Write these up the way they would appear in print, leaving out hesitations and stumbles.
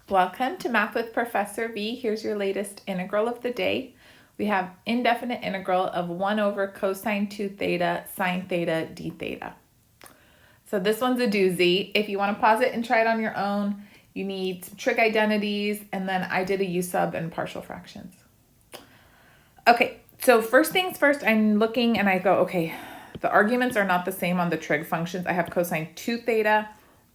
Welcome to Math with Professor V. Here's your latest integral of the day. We have indefinite integral of 1 over cosine 2 theta sine theta d theta. So this one's a doozy. If you want to pause it and try it on your own, you need some trig identities, and then I did a u sub and partial fractions. Okay, so first things first, I'm looking and I go, okay, the arguments are not the same on the trig functions. I have cosine 2 theta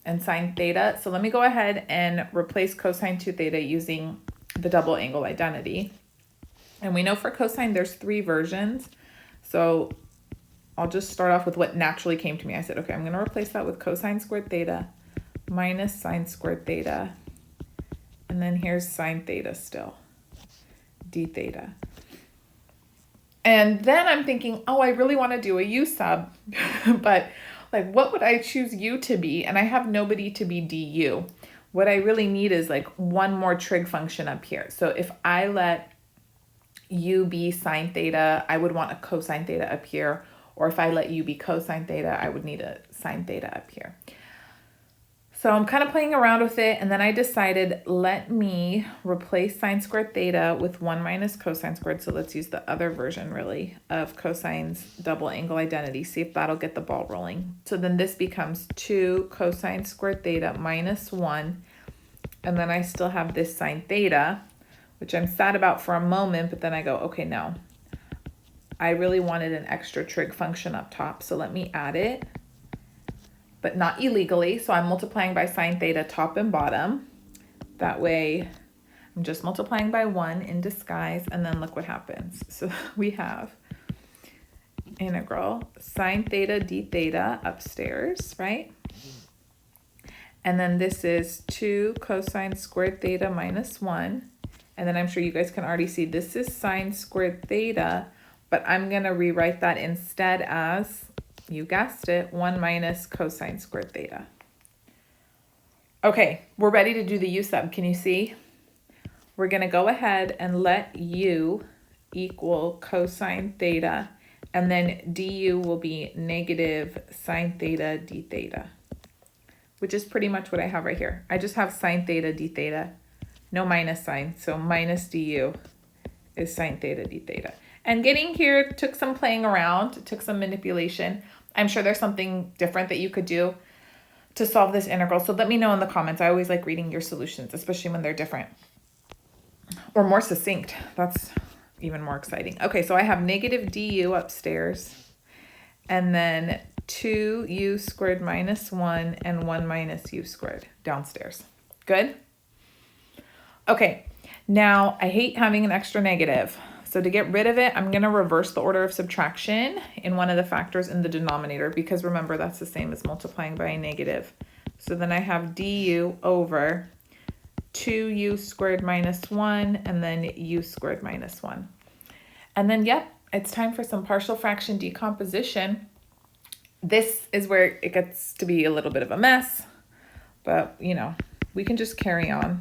and sine theta. So let me go ahead and replace cosine 2 theta using the double angle identity. And we know for cosine there's 3 versions. So I'll just start off with what naturally came to me. I said, okay, I'm going to replace that with cosine squared theta minus sine squared theta. And then here's sine theta still, d theta. And then I'm thinking, oh, I really want to do a u sub, but like, what would I choose u to be? And I have nobody to be du. What I really need is like one more trig function up here. So if I let u be sine theta, I would want a cosine theta up here. Or if I let u be cosine theta, I would need a sine theta up here. So I'm kind of playing around with it, and then I decided, let me replace sine squared theta with 1 minus cosine squared. So let's use the other version, really, of cosine's double angle identity. See if that'll get the ball rolling. So then this becomes 2 cosine squared theta minus 1. And then I still have this sine theta, which I'm sad about for a moment, but then I go, okay, no. I really wanted an extra trig function up top, so let me add it. But not illegally, so I'm multiplying by sine theta top and bottom. That way, I'm just multiplying by 1 in disguise, and then look what happens. So we have integral sine theta d theta upstairs, right? And then this is 2 cosine squared theta minus 1. And then I'm sure you guys can already see this is sine squared theta, but I'm going to rewrite that instead as, you guessed it, 1 minus cosine squared theta. Okay, we're ready to do the u sub. Can you see? We're going to go ahead and let u equal cosine theta, and then du will be negative sine theta d theta, which is pretty much what I have right here. I just have sine theta d theta, no minus sign, so minus du is sine theta d theta. And getting here took some playing around, it took some manipulation. I'm sure there's something different that you could do to solve this integral. So let me know in the comments. I always like reading your solutions, especially when they're different or more succinct. That's even more exciting. Okay, so I have negative du upstairs, and then 2u squared minus 1 and 1 minus u squared downstairs. Good? Okay, now I hate having an extra negative. So to get rid of it, I'm going to reverse the order of subtraction in one of the factors in the denominator, because remember, that's the same as multiplying by a negative. So then I have du over 2u squared minus 1 and then u squared minus 1. And then, yep, it's time for some partial fraction decomposition. This is where it gets to be a little bit of a mess, but, you know, we can just carry on.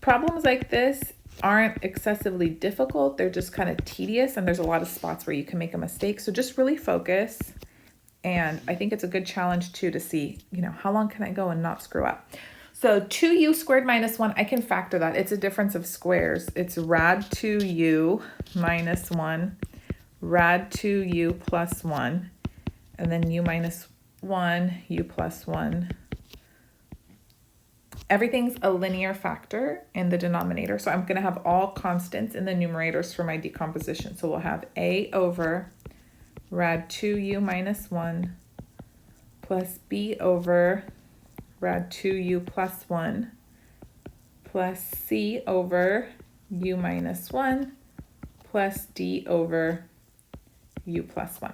Problems like this aren't excessively difficult. They're just kind of tedious, and there's a lot of spots where you can make a mistake. So just really focus. And I think it's a good challenge too to see, you know, how long can I go and not screw up? So 2u squared minus 1, I can factor that. It's a difference of squares. It's rad 2u minus 1, rad 2u plus 1, and then u minus 1, u plus 1. Everything's a linear factor in the denominator, so I'm going to have all constants in the numerators for my decomposition. So we'll have a over rad 2u minus 1 plus b over rad 2u plus 1 plus c over u minus 1 plus d over u plus 1.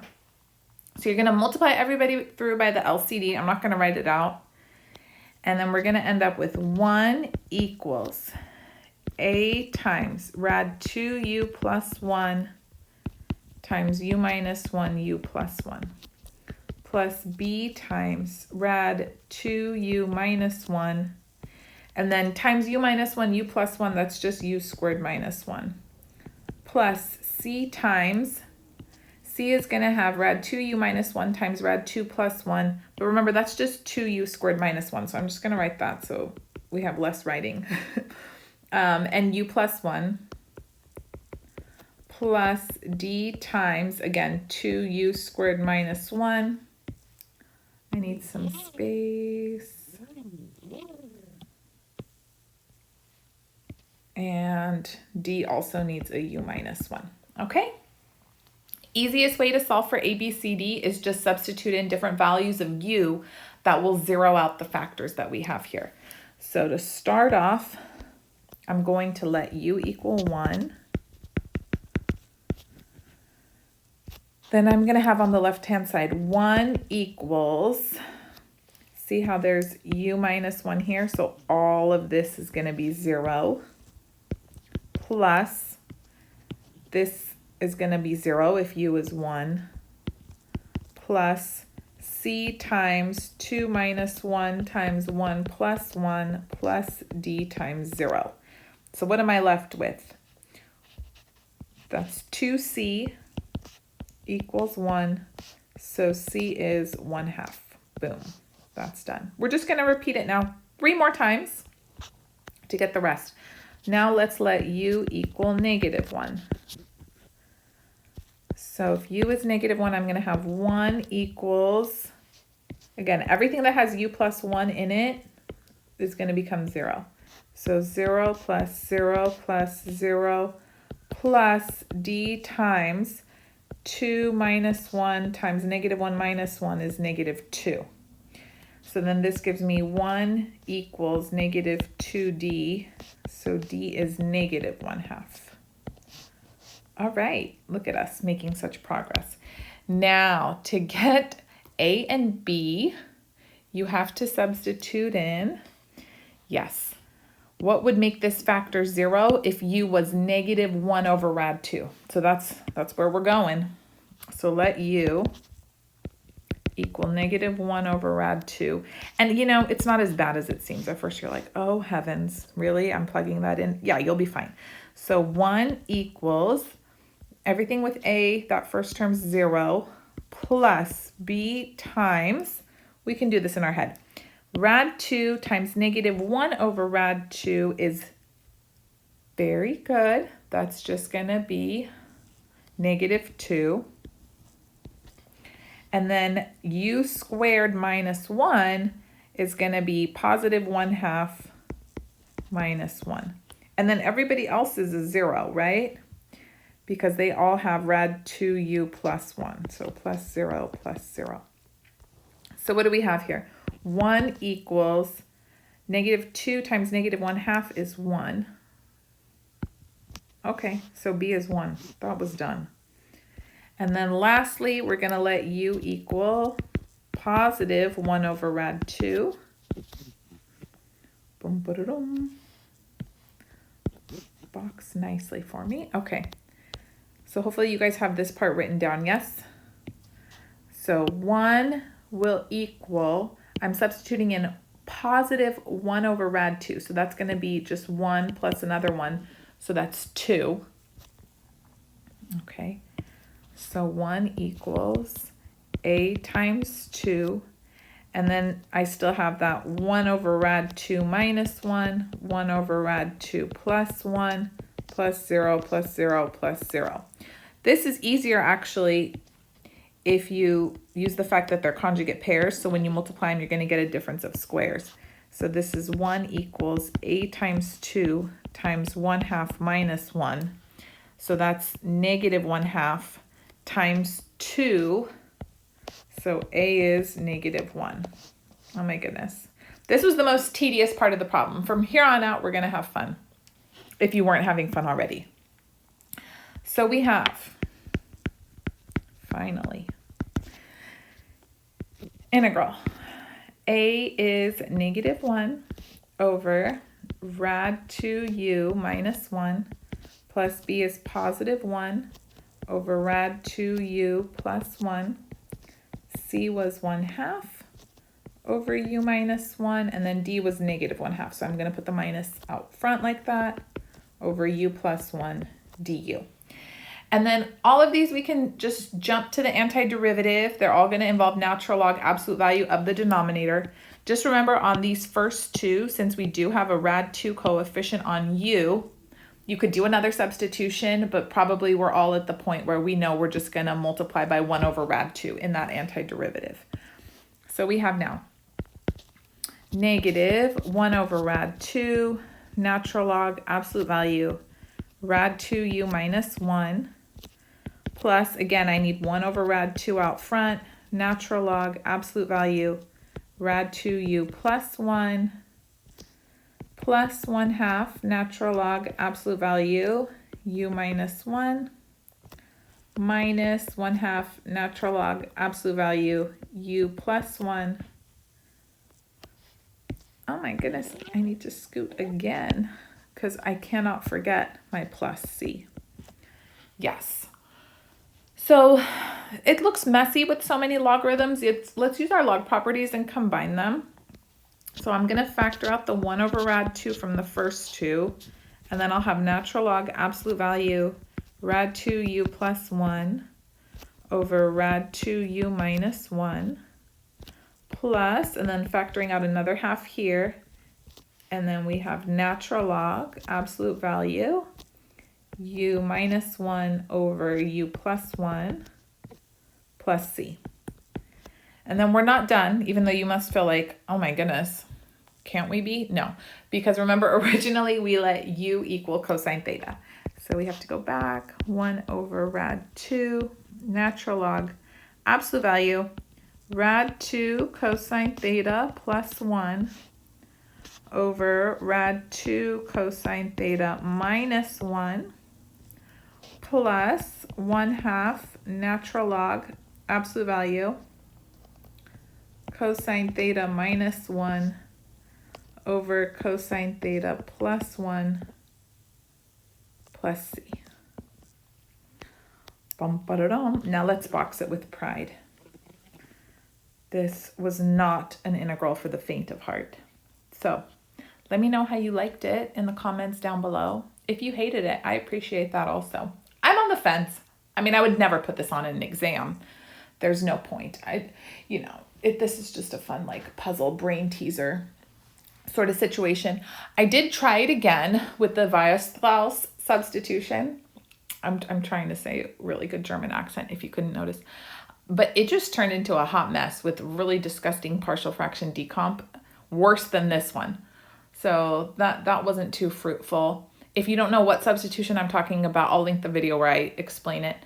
So you're going to multiply everybody through by the LCD. I'm not going to write it out. And then we're going to end up with 1 equals a times rad 2u plus 1 times u minus 1u plus 1 plus b times rad 2u minus 1, and then times u minus 1, u plus 1, that's just u squared minus 1, plus c times C is going to have rad 2u minus 1 times rad 2 plus 1. But remember, that's just 2u squared minus 1. So I'm just going to write that so we have less writing. And u plus 1 plus d times, again, 2u squared minus 1. I need some space. And d also needs a u minus 1. Okay? Easiest way to solve for a, b, c, d is just substitute in different values of u that will zero out the factors that we have here. So to start off, I'm going to let u equal 1. Then I'm going to have on the left-hand side 1 equals, see how there's u minus 1 here? So all of this is going to be 0. Plus, this is going to be 0 if u is 1. Plus c times 2 minus 1 times 1 plus 1 plus d times 0. So what am I left with? That's 2c equals 1. So c is 1/2. Boom. That's done. We're just going to repeat it now 3 more times to get the rest. Now let's let u equal -1. So if u is -1, I'm going to have 1 equals, again, everything that has u plus 1 in it is going to become 0. So 0 plus 0 plus 0 plus d times 2 minus 1 times -1 minus 1 is -2. So then this gives me 1 equals -2d. So d is -1/2. All right, look at us making such progress. Now, to get a and b, you have to substitute in, yes, what would make this factor 0 if u was -1 over rad 2? So that's where we're going. So let u equal -1 over rad 2. And you know, it's not as bad as it seems. At first you're like, oh heavens, really? I'm plugging that in? Yeah, you'll be fine. So 1 equals, everything with a, that first term's 0, plus b times, we can do this in our head. Rad 2 times -1 over rad 2 is very good. That's just going to be -2. And then u squared minus 1 is going to be +1/2 minus 1. And then everybody else is a 0, right? Because they all have rad 2u plus 1. So plus 0 plus 0. So what do we have here? 1 equals -2 times -1/2 is 1. Okay, so b is 1. That was done. And then lastly, we're going to let u equal +1 over rad 2. Boom, ba-da-dum. Box nicely for me. Okay. So hopefully you guys have this part written down, yes? So 1 will equal, I'm substituting in +1 over rad 2. So that's going to be just 1 plus another 1. So that's 2. Okay. So 1 equals a times 2. And then I still have that 1 over rad 2 minus 1, 1 over rad 2 plus 1, plus 0, plus 0, plus 0. This is easier actually if you use the fact that they're conjugate pairs. So when you multiply them, you're going to get a difference of squares. So this is 1 equals a times 2 times 1/2 minus 1. So that's -1/2 times 2. So a is -1. Oh my goodness. This was the most tedious part of the problem. From here on out, we're going to have fun, if you weren't having fun already. So we have, finally, integral. A is -1 over rad 2u minus 1 plus b is +1 over rad 2u plus 1. C was 1/2 over u minus 1, and then d was -1/2. So I'm going to put the minus out front like that, over u plus 1 du. And then all of these we can just jump to the antiderivative. They're all going to involve natural log absolute value of the denominator. Just remember on these first two, since we do have a rad2 coefficient on u, you could do another substitution, but probably we're all at the point where we know we're just going to multiply by 1 over rad2 in that antiderivative. So we have now negative 1 over rad2, natural log absolute value, rad2u minus 1, plus, again, I need 1 over rad2 out front, natural log absolute value, rad2u plus 1, plus 1/2 natural log absolute value, u minus 1, minus 1/2 natural log absolute value, u plus 1. Oh my goodness, I need to scoot again because I cannot forget my plus c. Yes. So it looks messy with so many logarithms. Let's use our log properties and combine them. So I'm going to factor out the 1 over rad2 from the first two, and then I'll have natural log absolute value rad2u plus 1 over rad2u minus 1 plus, and then factoring out another half here, and then we have natural log absolute value u minus 1 over u plus 1 plus c. And then we're not done, even though you must feel like, oh my goodness, can't we be? No, because remember originally we let u equal cosine theta. So we have to go back, 1 over rad2, natural log absolute value, rad2 cosine theta plus 1 over rad2 cosine theta minus 1 plus 1/2 natural log absolute value cosine theta minus 1 over cosine theta plus 1 plus c. Bum-ba-da-dum. Now let's box it with pride. This was not an integral for the faint of heart. So let me know how you liked it in the comments down below. If you hated it, I appreciate that also. I'm on the fence. I mean, I would never put this on an exam. There's no point. This is just a fun like puzzle brain teaser sort of situation. I did try it again with the Weierstrass substitution. I'm trying to say really good German accent if you couldn't notice. But it just turned into a hot mess with really disgusting partial fraction decomp, worse than this one. So that wasn't too fruitful. If you don't know what substitution I'm talking about, I'll link the video where I explain it.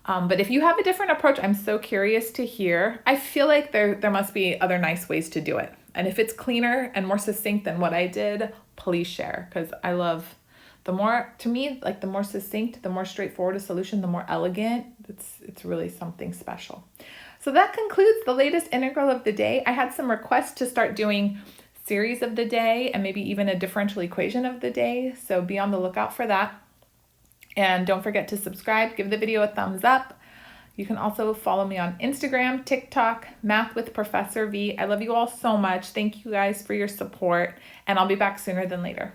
But if you have a different approach, I'm so curious to hear. I feel like there must be other nice ways to do it. And if it's cleaner and more succinct than what I did, please share, because I love the more succinct, the more straightforward a solution, the more elegant. It's really something special. So that concludes the latest integral of the day. I had some requests to start doing series of the day and maybe even a differential equation of the day. So be on the lookout for that. And don't forget to subscribe, give the video a thumbs up. You can also follow me on Instagram, TikTok, Math with Professor V. I love you all so much. Thank you guys for your support, and I'll be back sooner than later.